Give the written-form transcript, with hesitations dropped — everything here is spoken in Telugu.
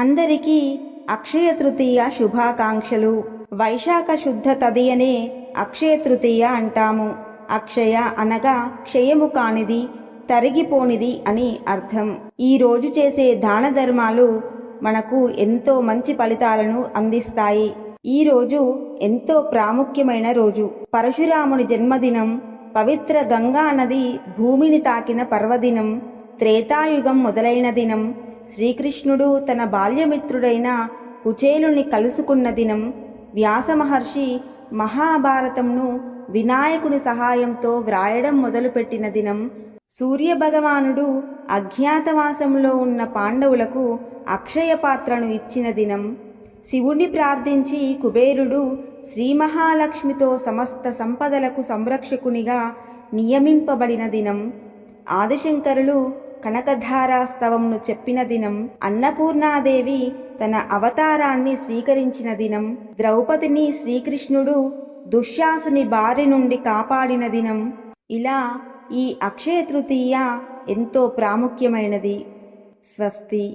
అందరికీ అక్షయ తృతీయ శుభాకాంక్షలు. వైశాఖ శుద్ధ తదియనే అక్షయ తృతీయ అంటాము. అక్షయ అనగా క్షయము కానిది, తరిగిపోనిది అని అర్థం. ఈ రోజు చేసే దాన ధర్మాలు మనకు ఎంతో మంచి ఫలితాలను అందిస్తాయి. ఈ రోజు ఎంతో ప్రాముఖ్యమైన రోజు. పరశురాముని జన్మదినం, పవిత్ర గంగా నది భూమిని తాకిన పర్వదినం, త్రేతాయుగం మొదలైన దినం, శ్రీకృష్ణుడు తన బాల్యమిత్రుడైన కుచేలుని కలుసుకున్న దినం, వ్యాస మహర్షి మహాభారతంను వినాయకుని సహాయంతో వ్రాయడం మొదలుపెట్టిన దినం, సూర్యభగవానుడు అజ్ఞాతవాసంలో ఉన్న పాండవులకు అక్షయ పాత్రను ఇచ్చిన దినం, శివుణ్ణి ప్రార్థించి కుబేరుడు శ్రీ మహాలక్ష్మితో సమస్త సంపదలకు సంరక్షకునిగా నియమింపబడిన దినం, ఆదిశంకరులు కనకధారాస్తవంను చెప్పిన దినం, అన్నపూర్ణాదేవి తన అవతారాన్ని స్వీకరించిన దినం, ద్రౌపదిని శ్రీకృష్ణుడు దుశ్శాసుని బారి నుండి కాపాడిన దినం. ఇలా ఈ అక్షయ తృతీయ ఎంతో ప్రాముఖ్యమైనది. స్వస్తి.